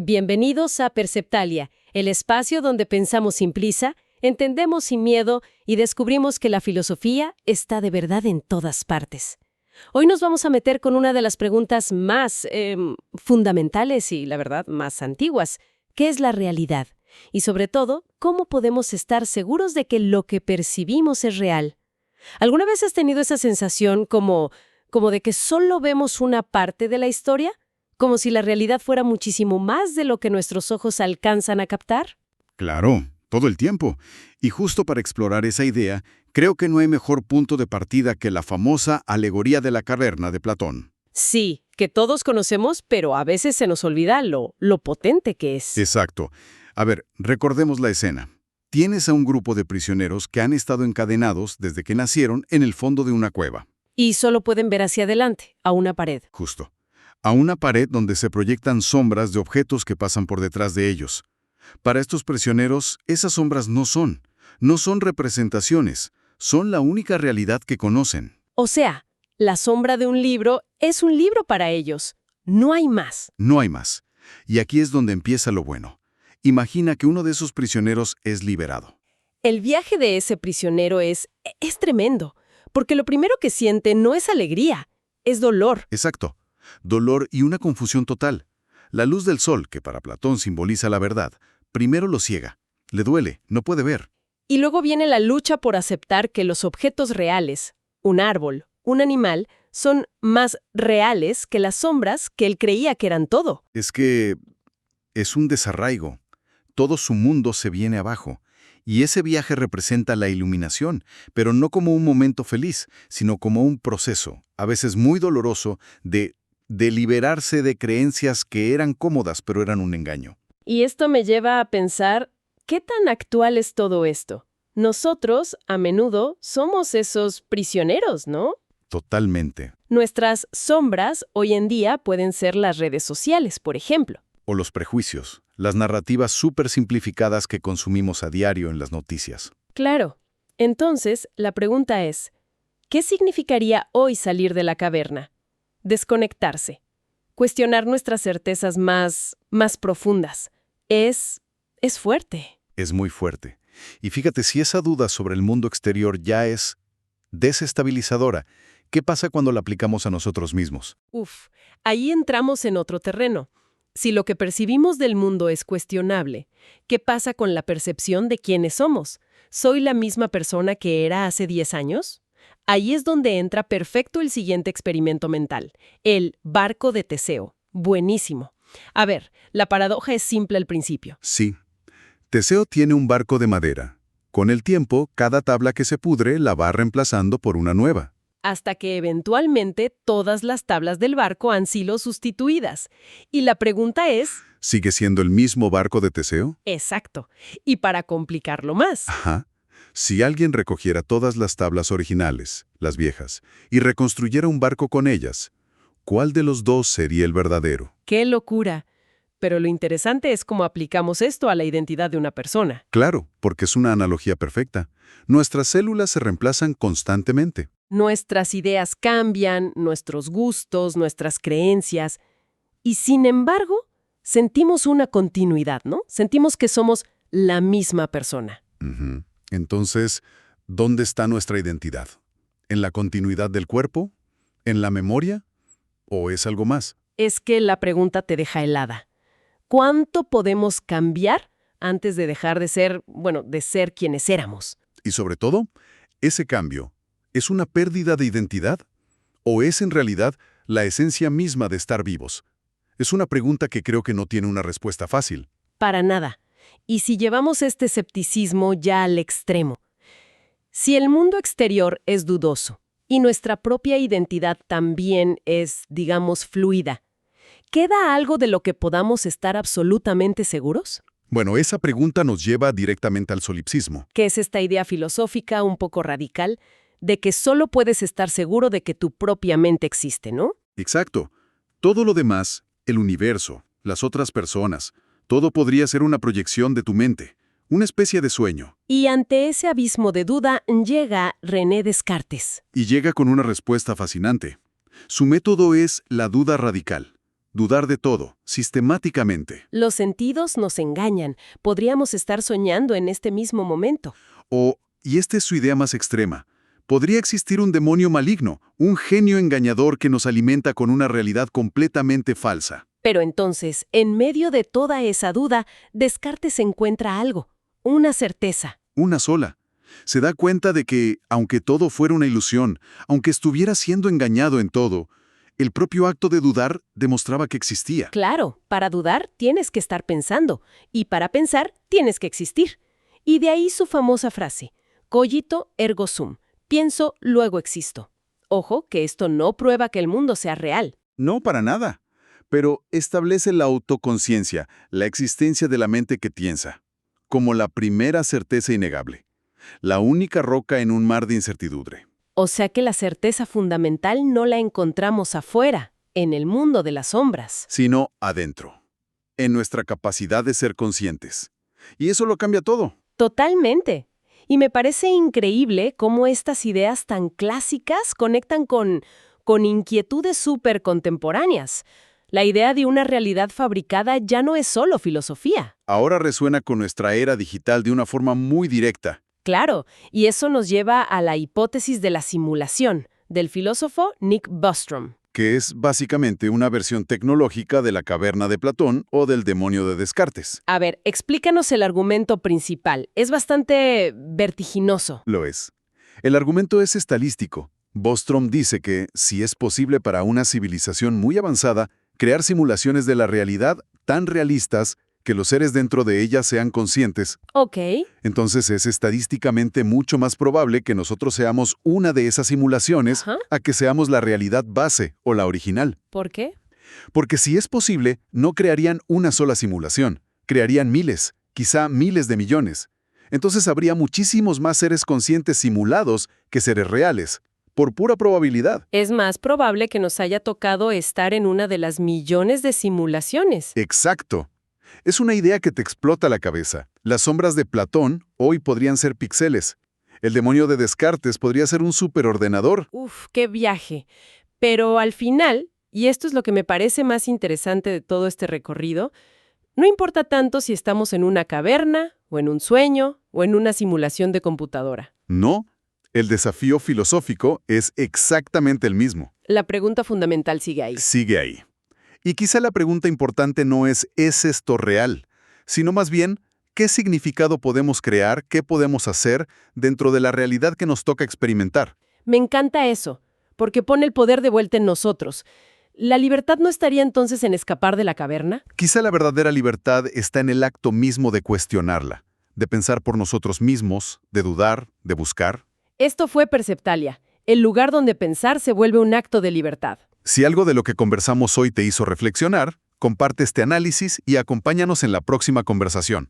Bienvenidos a Perceptalia, el espacio donde pensamos sin prisa, entendemos sin miedo y descubrimos que la filosofía está de verdad en todas partes. Hoy nos vamos a meter con una de las preguntas más fundamentales y, la verdad, más antiguas. ¿Qué es la realidad? Y sobre todo, ¿cómo podemos estar seguros de que lo que percibimos es real? ¿Alguna vez has tenido esa sensación como de que solo vemos una parte de la historia? ¿Como si la realidad fuera muchísimo más de lo que nuestros ojos alcanzan a captar? Claro, todo el tiempo. Y justo para explorar esa idea, creo que no hay mejor punto de partida que la famosa alegoría de la caverna de Platón. Sí, que todos conocemos, pero a veces se nos olvida lo potente que es. Exacto. A ver, recordemos la escena. Tienes a un grupo de prisioneros que han estado encadenados desde que nacieron en el fondo de una cueva. Y solo pueden ver hacia adelante, a una pared. Justo. A una pared donde se proyectan sombras de objetos que pasan por detrás de ellos. Para estos prisioneros, esas sombras no son representaciones, son la única realidad que conocen. O sea, la sombra de un libro es un libro para ellos. No hay más. No hay más. Y aquí es donde empieza lo bueno. Imagina que uno de esos prisioneros es liberado. El viaje de ese prisionero es tremendo, porque lo primero que siente no es alegría, es dolor. Exacto. Dolor y una confusión total. La luz del sol, que para Platón simboliza la verdad, primero lo ciega. Le duele, no puede ver. Y luego viene la lucha por aceptar que los objetos reales, un árbol, un animal, son más reales que las sombras que él creía que eran todo. Es que es un desarraigo. Todo su mundo se viene abajo. Y ese viaje representa la iluminación, pero no como un momento feliz, sino como un proceso, a veces muy doloroso, de liberarse de creencias que eran cómodas, pero eran un engaño. Y esto me lleva a pensar, ¿qué tan actual es todo esto? Nosotros, a menudo, somos esos prisioneros, ¿no? Totalmente. Nuestras sombras hoy en día pueden ser las redes sociales, por ejemplo. O los prejuicios, las narrativas súper simplificadas que consumimos a diario en las noticias. Claro. Entonces, la pregunta es, ¿qué significaría hoy salir de la caverna? Desconectarse. Cuestionar nuestras certezas más profundas. Es fuerte. Es muy fuerte. Y fíjate, si esa duda sobre el mundo exterior ya es desestabilizadora, ¿qué pasa cuando la aplicamos a nosotros mismos? Ahí entramos en otro terreno. Si lo que percibimos del mundo es cuestionable, ¿qué pasa con la percepción de quiénes somos? ¿Soy la misma persona que era hace 10 años? Ahí es donde entra perfecto el siguiente experimento mental, el barco de Teseo. Buenísimo. A ver, la paradoja es simple al principio. Sí. Teseo tiene un barco de madera. Con el tiempo, cada tabla que se pudre la va reemplazando por una nueva. Hasta que eventualmente todas las tablas del barco han sido sustituidas. Y la pregunta es... ¿Sigue siendo el mismo barco de Teseo? Exacto. Y para complicarlo más... Ajá. Si alguien recogiera todas las tablas originales, las viejas, y reconstruyera un barco con ellas, ¿cuál de los dos sería el verdadero? ¡Qué locura! Pero lo interesante es cómo aplicamos esto a la identidad de una persona. Claro, porque es una analogía perfecta. Nuestras células se reemplazan constantemente. Nuestras ideas cambian, nuestros gustos, nuestras creencias. Y sin embargo, sentimos una continuidad, ¿no? Sentimos que somos la misma persona. Ujú. Entonces, ¿dónde está nuestra identidad? ¿En la continuidad del cuerpo? ¿En la memoria? ¿O es algo más? Es que la pregunta te deja helada. ¿Cuánto podemos cambiar antes de dejar de ser, de ser quienes éramos? Y sobre todo, ¿ese cambio es una pérdida de identidad? ¿O es en realidad la esencia misma de estar vivos? Es una pregunta que creo que no tiene una respuesta fácil. Para nada. Y si llevamos este escepticismo ya al extremo, si el mundo exterior es dudoso y nuestra propia identidad también es, digamos, fluida, ¿queda algo de lo que podamos estar absolutamente seguros? Bueno, esa pregunta nos lleva directamente al solipsismo. Que es esta idea filosófica un poco radical de que solo puedes estar seguro de que tu propia mente existe, ¿no? Exacto. Todo lo demás, el universo, las otras personas, todo podría ser una proyección de tu mente, una especie de sueño. Y ante ese abismo de duda llega René Descartes. Y llega con una respuesta fascinante. Su método es la duda radical. dudar de todo, sistemáticamente. Los sentidos nos engañan. Podríamos estar soñando en este mismo momento. O, y esta es su idea más extrema, podría existir un demonio maligno, un genio engañador que nos alimenta con una realidad completamente falsa. Pero entonces, en medio de toda esa duda, Descartes encuentra algo, una certeza. Una sola. Se da cuenta de que, aunque todo fuera una ilusión, aunque estuviera siendo engañado en todo, el propio acto de dudar demostraba que existía. Claro, para dudar tienes que estar pensando, y para pensar tienes que existir. Y de ahí su famosa frase, cogito ergo sum, pienso, luego existo. Ojo, que esto no prueba que el mundo sea real. No, para nada. Pero establece la autoconciencia, la existencia de la mente que piensa, como la primera certeza innegable, la única roca en un mar de incertidumbre. O sea que la certeza fundamental no la encontramos afuera, en el mundo de las sombras. Sino adentro, en nuestra capacidad de ser conscientes. Y eso lo cambia todo. Totalmente. Y me parece increíble cómo estas ideas tan clásicas conectan con inquietudes súper contemporáneas. La idea de una realidad fabricada ya no es solo filosofía. Ahora resuena con nuestra era digital de una forma muy directa. Claro, y eso nos lleva a la hipótesis de la simulación, del filósofo Nick Bostrom. Que es básicamente una versión tecnológica de la caverna de Platón o del demonio de Descartes. A ver, explícanos el argumento principal. Es bastante vertiginoso. Lo es. El argumento es estilístico. Bostrom dice que, si es posible para una civilización muy avanzada, crear simulaciones de la realidad tan realistas que los seres dentro de ellas sean conscientes, Ok. entonces es estadísticamente mucho más probable que nosotros seamos una de esas simulaciones Ajá. a que seamos la realidad base o la original. ¿Por qué? Porque si es posible, no crearían una sola simulación, crearían miles, quizá miles de millones. Entonces habría muchísimos más seres conscientes simulados que seres reales, por pura probabilidad. Es más probable que nos haya tocado estar en una de las millones de simulaciones. Exacto. Es una idea que te explota la cabeza. Las sombras de Platón hoy podrían ser píxeles. El demonio de Descartes podría ser un superordenador. Uf, qué viaje. Pero al final, y esto es lo que me parece más interesante de todo este recorrido, no importa tanto si estamos en una caverna, o en un sueño, o en una simulación de computadora. No, el desafío filosófico es exactamente el mismo. La pregunta fundamental sigue ahí. Sigue ahí. Y quizá la pregunta importante no ¿es esto real?, sino más bien, ¿qué significado podemos crear, qué podemos hacer dentro de la realidad que nos toca experimentar? Me encanta eso, porque pone el poder de vuelta en nosotros. ¿La libertad no estaría entonces en escapar de la caverna? Quizá la verdadera libertad está en el acto mismo de cuestionarla, de pensar por nosotros mismos, de dudar, de buscar. Esto fue Perceptalia, el lugar donde pensar se vuelve un acto de libertad. Si algo de lo que conversamos hoy te hizo reflexionar, comparte este análisis y acompáñanos en la próxima conversación.